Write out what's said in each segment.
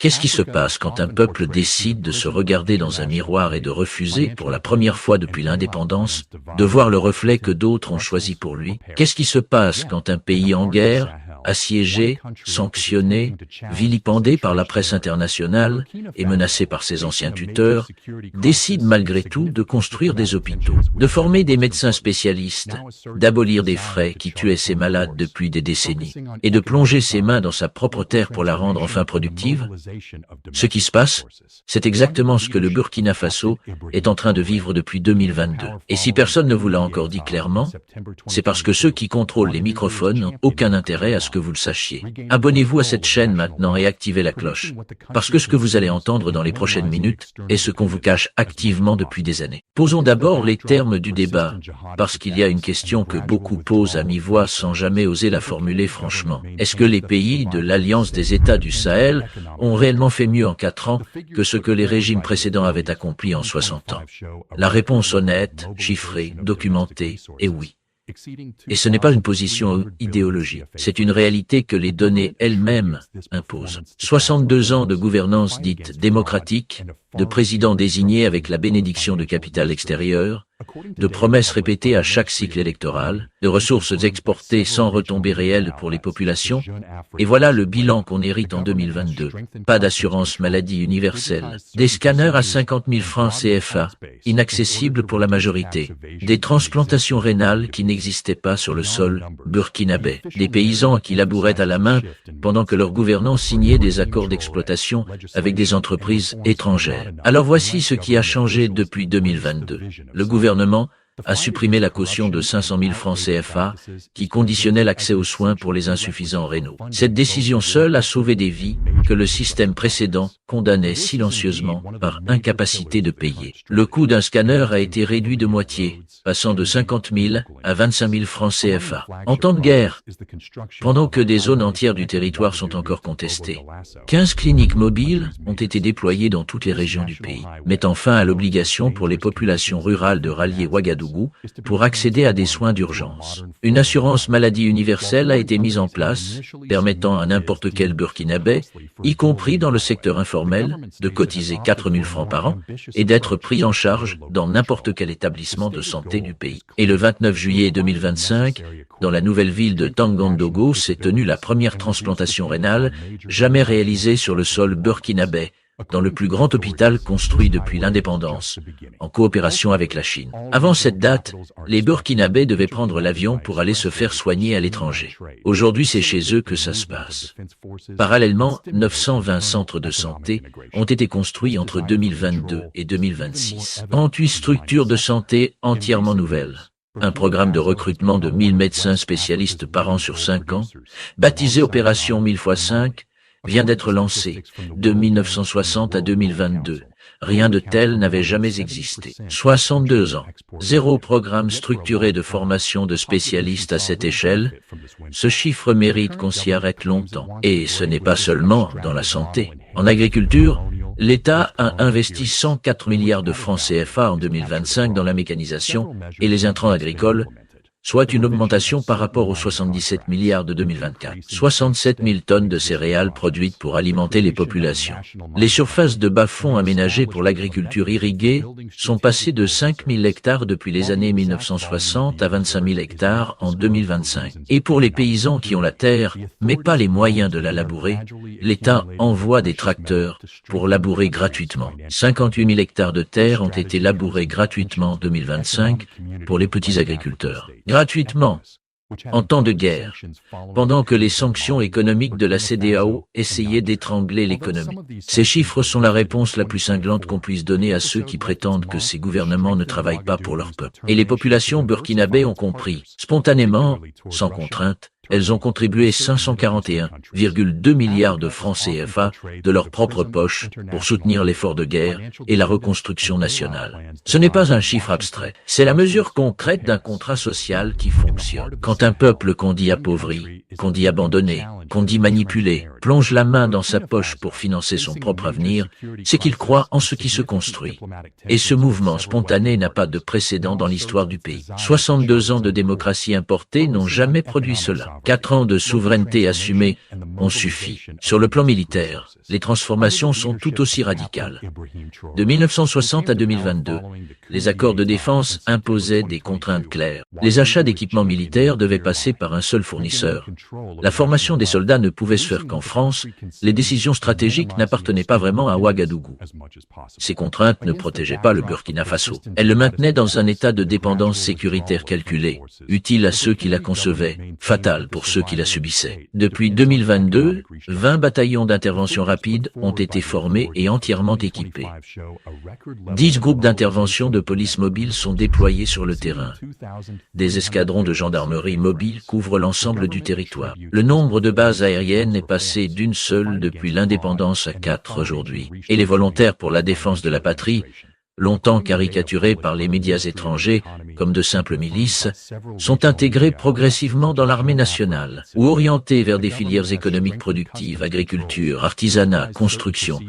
Qu'est-ce qui se passe quand un peuple décide de se regarder dans un miroir et de refuser, pour la première fois depuis l'indépendance, de voir le reflet que d'autres ont choisi pour lui? Qu'est-ce qui se passe quand un pays en guerre, assiégé, sanctionné, vilipendé par la presse internationale et menacé par ses anciens tuteurs, décide malgré tout de construire des hôpitaux, de former des médecins spécialistes, d'abolir des frais qui tuaient ses malades depuis des décennies, et de plonger ses mains dans sa propre terre pour la rendre enfin productive? Ce qui se passe, c'est exactement ce que le Burkina Faso est en train de vivre depuis 2022. Et si personne ne vous l'a encore dit clairement, c'est parce que ceux qui contrôlent les microphones n'ont aucun intérêt à ce que vous le sachiez. Abonnez-vous à cette chaîne maintenant et activez la cloche, parce que ce que vous allez entendre dans les prochaines minutes est ce qu'on vous cache activement depuis des années. Posons d'abord les termes du débat, parce qu'il y a une question que beaucoup posent à mi-voix sans jamais oser la formuler franchement. Est-ce que les pays de l'Alliance des États du Sahel ont réellement fait mieux en 4 ans que ce que les régimes précédents avaient accompli en 60 ans? La réponse honnête, chiffrée, documentée est oui. Et ce n'est pas une position idéologique, c'est une réalité que les données elles-mêmes imposent. 62 ans de gouvernance dite démocratique, de présidents désignés avec la bénédiction de capital extérieur, de promesses répétées à chaque cycle électoral, de ressources exportées sans retombées réelles pour les populations, et voilà le bilan qu'on hérite en 2022. Pas d'assurance maladie universelle, des scanners à 50 000 francs CFA, inaccessibles pour la majorité, des transplantations rénales qui n'existaient pas sur le sol burkinabé, des paysans qui labouraient à la main pendant que leurs gouvernants signaient des accords d'exploitation avec des entreprises étrangères. Alors voici ce qui a changé depuis 2022. Le gouvernement a supprimé la caution de 500 000 francs CFA qui conditionnait l'accès aux soins pour les insuffisants rénaux. Cette décision seule a sauvé des vies que le système précédent condamnait silencieusement par incapacité de payer. Le coût d'un scanner a été réduit de moitié, passant de 50 000 à 25 000 francs CFA. En temps de guerre, pendant que des zones entières du territoire sont encore contestées, 15 cliniques mobiles ont été déployées dans toutes les régions du pays, mettant fin à l'obligation pour les populations rurales de rallier Ouagadougou pour accéder à des soins d'urgence. Une assurance maladie universelle a été mise en place, permettant à n'importe quel Burkinabé, y compris dans le secteur informel, de cotiser 4 000 francs par an et d'être pris en charge dans n'importe quel établissement de santé du pays. Et le 29 juillet 2025, dans la nouvelle ville de Tangandogo, s'est tenue la première transplantation rénale jamais réalisée sur le sol burkinabé, dans le plus grand hôpital construit depuis l'indépendance, en coopération avec la Chine. Avant cette date, les Burkinabés devaient prendre l'avion pour aller se faire soigner à l'étranger. Aujourd'hui, c'est chez eux que ça se passe. Parallèlement, 920 centres de santé ont été construits entre 2022 et 2026. 38 structures de santé entièrement nouvelles. Un programme de recrutement de 1000 médecins spécialistes par an sur 5 ans, baptisé Opération 1000 x 5, vient d'être lancé de 1960 à 2022. Rien de tel n'avait jamais existé. 62 ans. Zéro programme structuré de formation de spécialistes à cette échelle. Ce chiffre mérite qu'on s'y arrête longtemps. Et ce n'est pas seulement dans la santé. En agriculture, l'État a investi 104 milliards de francs CFA en 2025 dans la mécanisation et les intrants agricoles, soit une augmentation par rapport aux 77 milliards de 2024. 67 000 tonnes de céréales produites pour alimenter les populations. Les surfaces de bas-fonds aménagées pour l'agriculture irriguée sont passées de 5 000 hectares depuis les années 1960 à 25 000 hectares en 2025. Et pour les paysans qui ont la terre, mais pas les moyens de la labourer, l'État envoie des tracteurs pour labourer gratuitement. 58 000 hectares de terre ont été labourés gratuitement en 2025 pour les petits agriculteurs. Gratuitement, en temps de guerre, pendant que les sanctions économiques de la CEDEAO essayaient d'étrangler l'économie. Ces chiffres sont la réponse la plus cinglante qu'on puisse donner à ceux qui prétendent que ces gouvernements ne travaillent pas pour leur peuple. Et les populations burkinabées ont compris, spontanément, sans contrainte, elles ont contribué 541,2 milliards de francs CFA de leur propre poche pour soutenir l'effort de guerre et la reconstruction nationale. Ce n'est pas un chiffre abstrait, c'est la mesure concrète d'un contrat social qui fonctionne. Quand un peuple qu'on dit appauvri, qu'on dit abandonné, qu'on dit manipulé, plonge la main dans sa poche pour financer son propre avenir, c'est qu'il croit en ce qui se construit. Et ce mouvement spontané n'a pas de précédent dans l'histoire du pays. 62 ans de démocratie importée n'ont jamais produit cela. 4 ans de souveraineté assumée ont suffi. Sur le plan militaire, les transformations sont tout aussi radicales. De 1960 à 2022, les accords de défense imposaient des contraintes claires. Les achats d'équipements militaires devaient passer par un seul fournisseur. La formation des soldats ne pouvait se faire qu'en France. Les décisions stratégiques n'appartenaient pas vraiment à Ouagadougou. Ces contraintes ne protégeaient pas le Burkina Faso. Elles le maintenaient dans un état de dépendance sécuritaire calculé, utile à ceux qui la concevaient, fatal pour ceux qui la subissaient. Depuis 2022, 20 bataillons d'intervention rapide ont été formés et entièrement équipés. 10 groupes d'intervention de police mobile sont déployés sur le terrain. Des escadrons de gendarmerie mobile couvrent l'ensemble du territoire. Le nombre de bases aériennes est passé d'une seule depuis l'indépendance à 4 aujourd'hui. Et les volontaires pour la défense de la patrie, longtemps caricaturés par les médias étrangers comme de simples milices, sont intégrés progressivement dans l'armée nationale ou orientés vers des filières économiques productives, agriculture, artisanat, construction,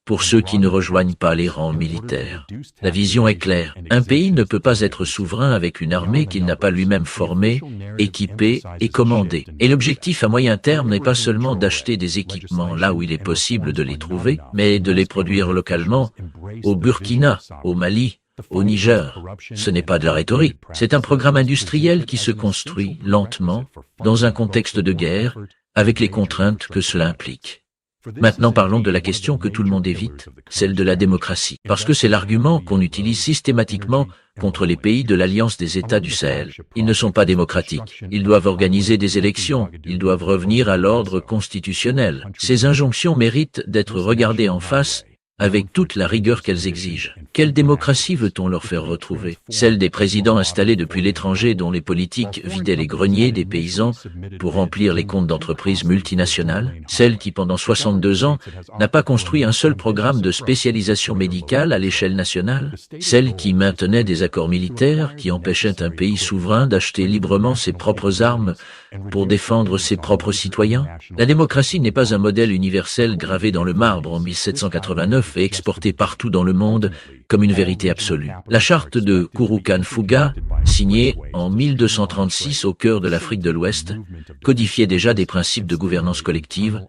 pour ceux qui ne rejoignent pas les rangs militaires. La vision est claire. Un pays ne peut pas être souverain avec une armée qu'il n'a pas lui-même formée, équipée et commandée. Et l'objectif à moyen terme n'est pas seulement d'acheter des équipements là où il est possible de les trouver, mais de les produire localement, au Burkina, au Mali, au Niger. Ce n'est pas de la rhétorique, c'est un programme industriel qui se construit lentement, dans un contexte de guerre, avec les contraintes que cela implique. Maintenant parlons de la question que tout le monde évite, celle de la démocratie, parce que c'est l'argument qu'on utilise systématiquement contre les pays de l'Alliance des États du Sahel. Ils ne sont pas démocratiques, ils doivent organiser des élections, ils doivent revenir à l'ordre constitutionnel. Ces injonctions méritent d'être regardées en face avec toute la rigueur qu'elles exigent. Quelle démocratie veut-on leur faire retrouver? Celle des présidents installés depuis l'étranger dont les politiques vidaient les greniers des paysans pour remplir les comptes d'entreprises multinationales? Celle qui, pendant 62 ans, n'a pas construit un seul programme de spécialisation médicale à l'échelle nationale? Celle qui maintenait des accords militaires qui empêchaient un pays souverain d'acheter librement ses propres armes pour défendre ses propres citoyens? La démocratie n'est pas un modèle universel gravé dans le marbre en 1789 et exporté partout dans le monde comme une vérité absolue. La charte de Kurukan Fuga, signée en 1236 au cœur de l'Afrique de l'Ouest, codifiait déjà des principes de gouvernance collective,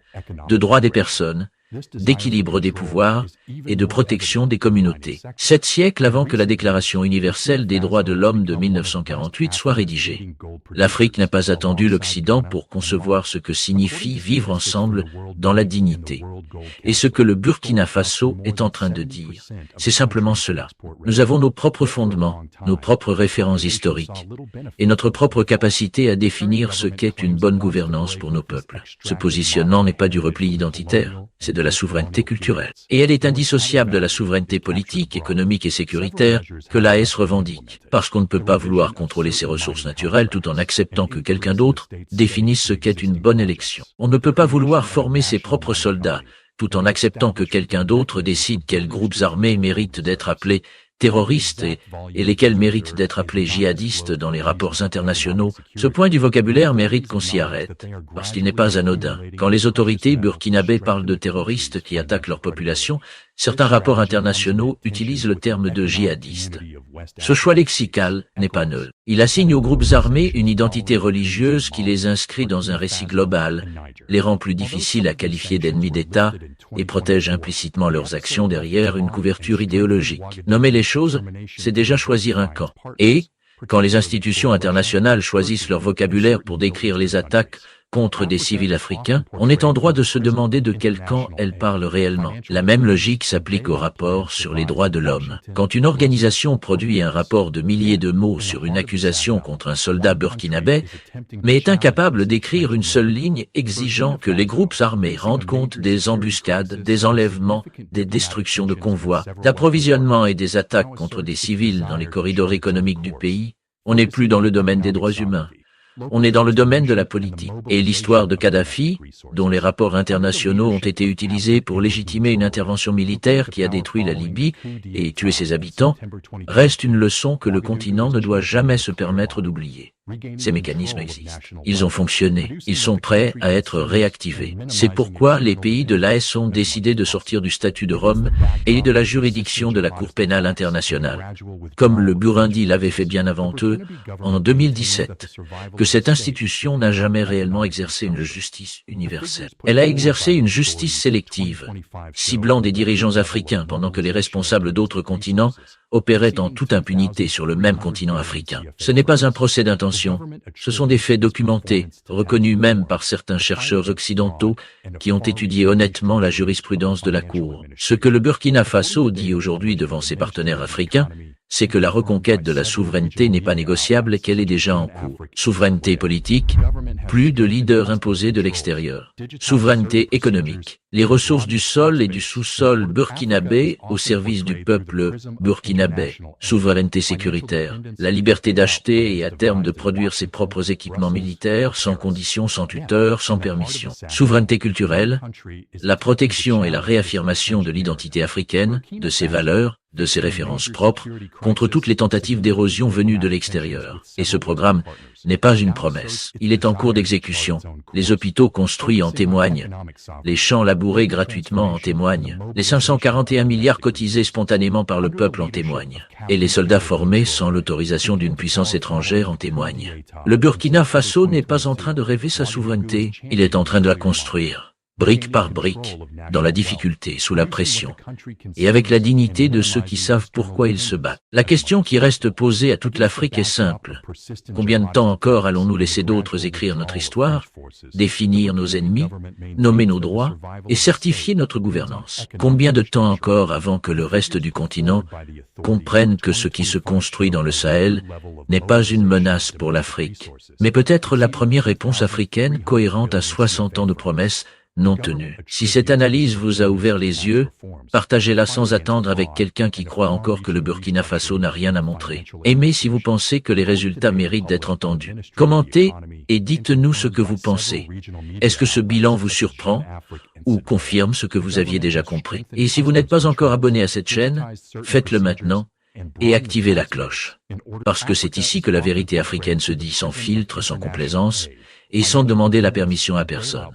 de droit des personnes, d'équilibre des pouvoirs et de protection des communautés. 7 siècles avant que la Déclaration universelle des droits de l'homme de 1948 soit rédigée. L'Afrique n'a pas attendu l'Occident pour concevoir ce que signifie vivre ensemble dans la dignité. Et ce que le Burkina Faso est en train de dire, c'est simplement cela. Nous avons nos propres fondements, nos propres références historiques et notre propre capacité à définir ce qu'est une bonne gouvernance pour nos peuples. Ce positionnement n'est pas du repli identitaire, c'est de la souveraineté culturelle. Et elle est indissociable de la souveraineté politique, économique et sécuritaire que l'AES revendique. Parce qu'on ne peut pas vouloir contrôler ses ressources naturelles tout en acceptant que quelqu'un d'autre définisse ce qu'est une bonne élection. On ne peut pas vouloir former ses propres soldats tout en acceptant que quelqu'un d'autre décide quels groupes armés méritent d'être appelés terroristes et lesquels méritent d'être appelés djihadistes dans les rapports internationaux. Ce point du vocabulaire mérite qu'on s'y arrête, parce qu'il n'est pas anodin. Quand les autorités burkinabées parlent de terroristes qui attaquent leur population, certains rapports internationaux utilisent le terme de djihadiste. Ce choix lexical n'est pas neutre. Il assigne aux groupes armés une identité religieuse qui les inscrit dans un récit global, les rend plus difficiles à qualifier d'ennemis d'État et protège implicitement leurs actions derrière une couverture idéologique. Nommer les choses, c'est déjà choisir un camp. Et, quand les institutions internationales choisissent leur vocabulaire pour décrire les attaques contre des civils africains, on est en droit de se demander de quel camp elles parlent réellement. La même logique s'applique au rapport sur les droits de l'homme. Quand une organisation produit un rapport de milliers de mots sur une accusation contre un soldat burkinabé, mais est incapable d'écrire une seule ligne exigeant que les groupes armés rendent compte des embuscades, des enlèvements, des destructions de convois, d'approvisionnement et des attaques contre des civils dans les corridors économiques du pays, on n'est plus dans le domaine des droits humains. On est dans le domaine de la politique. Et l'histoire de Kadhafi, dont les rapports internationaux ont été utilisés pour légitimer une intervention militaire qui a détruit la Libye et tué ses habitants, reste une leçon que le continent ne doit jamais se permettre d'oublier. Ces mécanismes existent. Ils ont fonctionné. Ils sont prêts à être réactivés. C'est pourquoi les pays de l'AES ont décidé de sortir du statut de Rome et de la juridiction de la Cour pénale internationale, comme le Burundi l'avait fait bien avant eux en 2017, que cette institution n'a jamais réellement exercé une justice universelle. Elle a exercé une justice sélective, ciblant des dirigeants africains pendant que les responsables d'autres continents opérait en toute impunité sur le même continent africain. Ce n'est pas un procès d'intention, ce sont des faits documentés, reconnus même par certains chercheurs occidentaux qui ont étudié honnêtement la jurisprudence de la Cour. Ce que le Burkina Faso dit aujourd'hui devant ses partenaires africains, c'est que la reconquête de la souveraineté n'est pas négociable et qu'elle est déjà en cours. Souveraineté politique, plus de leaders imposés de l'extérieur. Souveraineté économique. Les ressources du sol et du sous-sol burkinabé au service du peuple burkinabé. Souveraineté sécuritaire. La liberté d'acheter et à terme de produire ses propres équipements militaires sans condition, sans tuteur, sans permission. Souveraineté culturelle. La protection et la réaffirmation de l'identité africaine, de ses valeurs, de ses références propres, contre toutes les tentatives d'érosion venues de l'extérieur. Et ce programme n'est pas une promesse. Il est en cours d'exécution. Les hôpitaux construits en témoignent. Les champs labourés gratuitement en témoignent. Les 541 milliards cotisés spontanément par le peuple en témoignent. Et les soldats formés sans l'autorisation d'une puissance étrangère en témoignent. Le Burkina Faso n'est pas en train de rêver sa souveraineté. Il est en train de la construire. Brique par brique, dans la difficulté, sous la pression, et avec la dignité de ceux qui savent pourquoi ils se battent. La question qui reste posée à toute l'Afrique est simple. Combien de temps encore allons-nous laisser d'autres écrire notre histoire, définir nos ennemis, nommer nos droits et certifier notre gouvernance? Combien de temps encore avant que le reste du continent comprenne que ce qui se construit dans le Sahel n'est pas une menace pour l'Afrique, mais peut-être la première réponse africaine cohérente à 60 ans de promesses non tenues. Si cette analyse vous a ouvert les yeux, partagez-la sans attendre avec quelqu'un qui croit encore que le Burkina Faso n'a rien à montrer. Aimez si vous pensez que les résultats méritent d'être entendus. Commentez et dites-nous ce que vous pensez. Est-ce que ce bilan vous surprend ou confirme ce que vous aviez déjà compris? Et si vous n'êtes pas encore abonné à cette chaîne, faites-le maintenant et activez la cloche. Parce que c'est ici que la vérité africaine se dit sans filtre, sans complaisance et sans demander la permission à personne.